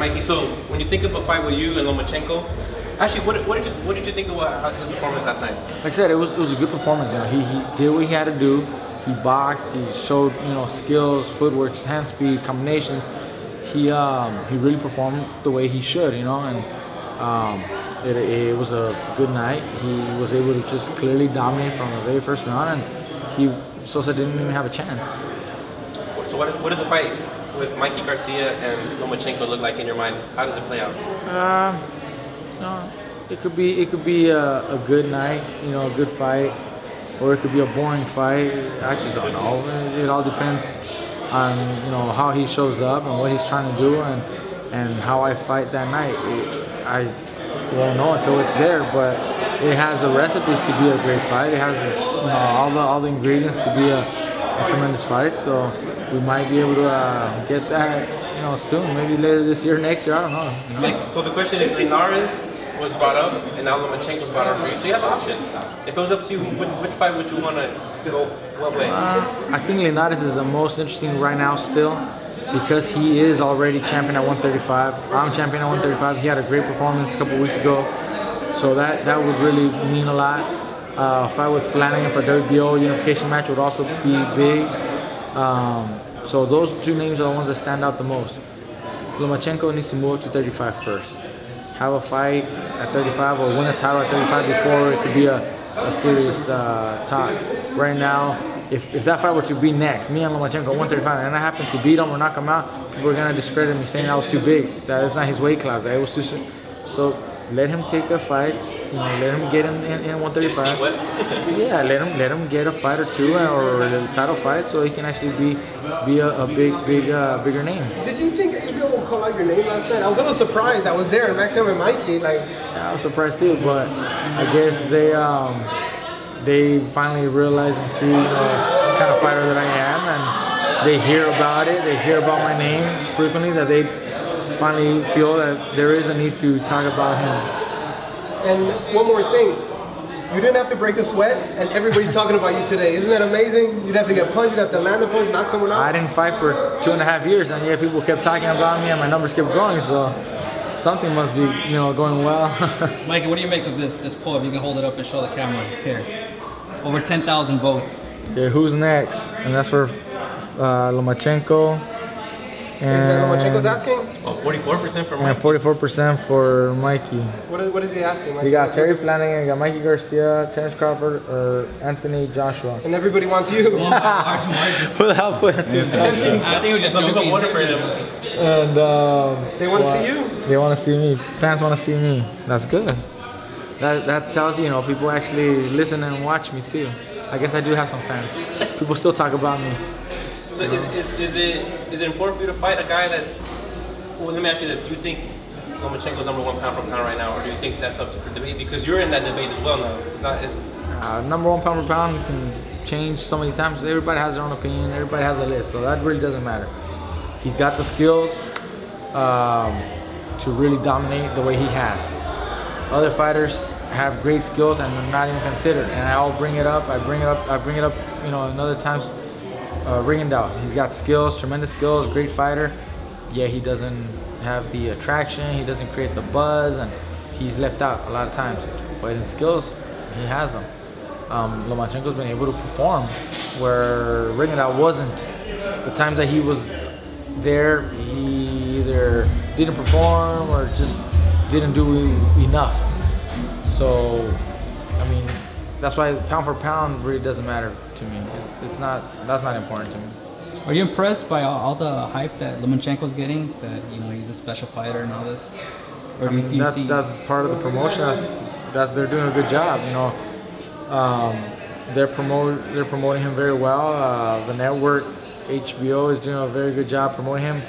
Mikey. So when you think of a fight with you and Lomachenko, actually, what did you think about his performance last night? Like I said, it was a good performance. You know, he did what he had to do. He boxed. He showed skills, footwork, hand speed, combinations. He really performed the way he should. And it was a good night. He was able to just clearly dominate from the very first round, and Sosa didn't even have a chance. So what does a fight with Mikey Garcia and Lomachenko look like in your mind? How does it play out? It could be a good night, a good fight, or it could be a boring fight. I just don't know. It all depends on how he shows up and what he's trying to do, and how I fight that night. I won't know until it's there, but it has a recipe to be a great fight. It has all the ingredients to be a tremendous fight. So we might be able to get that soon, maybe later this year, next year. I don't know. So the question is, Linares was brought up, and now Lomachenko's brought up for you. So you have options. If it was up to you, which fight would you want to go? What way? I think Linares is the most interesting right now still, because he is already champion at 135. I'm champion at 135. He had a great performance a couple weeks ago, so that would really mean a lot. Fight with Flanagan for WBO unification match would also be big. So those two names are the ones that stand out the most. Lomachenko needs to move up to 35 first. Have a fight at 35 or win a title at 35 before it could be a serious talk. Right now, if that fight were to be next, me and Lomachenko 135, and I happen to beat him or knock him out, people are gonna discredit me saying that was too big. That is not his weight class. That it was too soon. So let him take a fight. Let him get in 135. Yeah, let him get a fight or two or a title fight, so he can actually be a bigger name. Did you think HBO would call out your name last night? I was a little surprised. I was there, Maxim and Mikey. Yeah, I was surprised too, but I guess they finally realize and see the kind of fighter that I am, and they hear about it. They hear about my name frequently. That they finally feel that there is a need to talk about him. And one more thing, you didn't have to break a sweat, and everybody's talking about you today. Isn't that amazing? You'd have to get punched, you'd have to land a punch, knock someone out. I didn't fight for 2.5 years, and yet people kept talking about me, and my numbers kept growing. So something must be, going well. Mikey, what do you make of this poll? If you can hold it up and show the camera here. Over 10,000 votes. Yeah, who's next? And that's for Lomachenko. Is that Lomachenko's asking? Oh, 44% for Mikey. And 44% for Mikey. What is he asking, Mikey? You got Terry Flanagan, you got Mikey Garcia, Terence Crawford, or Anthony Joshua. And everybody wants you. Who the hell put Anthony Joshua? I think we're just some people voted for him. And they want to see you? They want to see me. Fans want to see me. That's good. That tells you, people actually listen and watch me too. I guess I do have some fans. People still talk about me. So is it important for you to fight a guy that? Well, let me ask you this: do you think Lomachenko's #1 pound for pound right now, or do you think that's up for debate? Because you're in that debate as well now. It's not. #1 pound for pound can change so many times. Everybody has their own opinion. Everybody has a list, so that really doesn't matter. He's got the skills to really dominate the way he has. Other fighters have great skills and they're not even considered. And I'll bring it up. I bring it up. In other times. Ring and doubt. He's got skills, tremendous skills, great fighter. Yeah, he doesn't have the attraction, he doesn't create the buzz, and he's left out a lot of times. But in skills, he has them. Lomachenko's been able to perform where ring and doubt wasn't. The times that he was there, he either didn't perform or just didn't do enough. So, I mean, that's why pound for pound really doesn't matter to me. That's not important to me. Are you impressed by all the hype that Lomachenko's getting? That he's a special fighter and all this? Or do you see that's part of the promotion. They're doing a good job. They're promoting him very well. The network HBO is doing a very good job promoting him.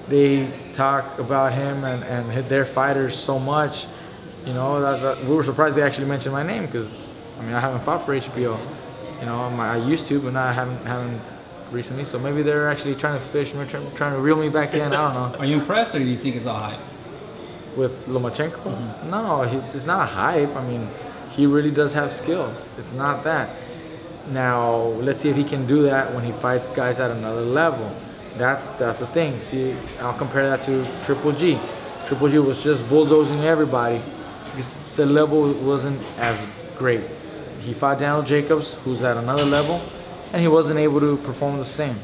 They talk about him and hit their fighters so much. That we were surprised they actually mentioned my name, because I haven't fought for HBO. I used to, but now I haven't recently. So maybe they're actually trying to fish me, trying to reel me back in. I don't know. Are you impressed, or do you think it's all hype? With Lomachenko? Mm-hmm. No, it's not hype. He really does have skills. It's not that. Now, let's see if he can do that when he fights guys at another level. That's the thing. See, I'll compare that to Triple G. Triple G was just bulldozing everybody because the level wasn't as great. He fought Daniel Jacobs, who's at another level, and he wasn't able to perform the same.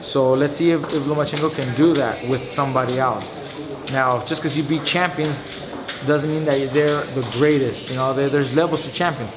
So let's see if Lomachenko can do that with somebody else. Now, just because you beat champions doesn't mean that they're the greatest. You know, there's levels to champions.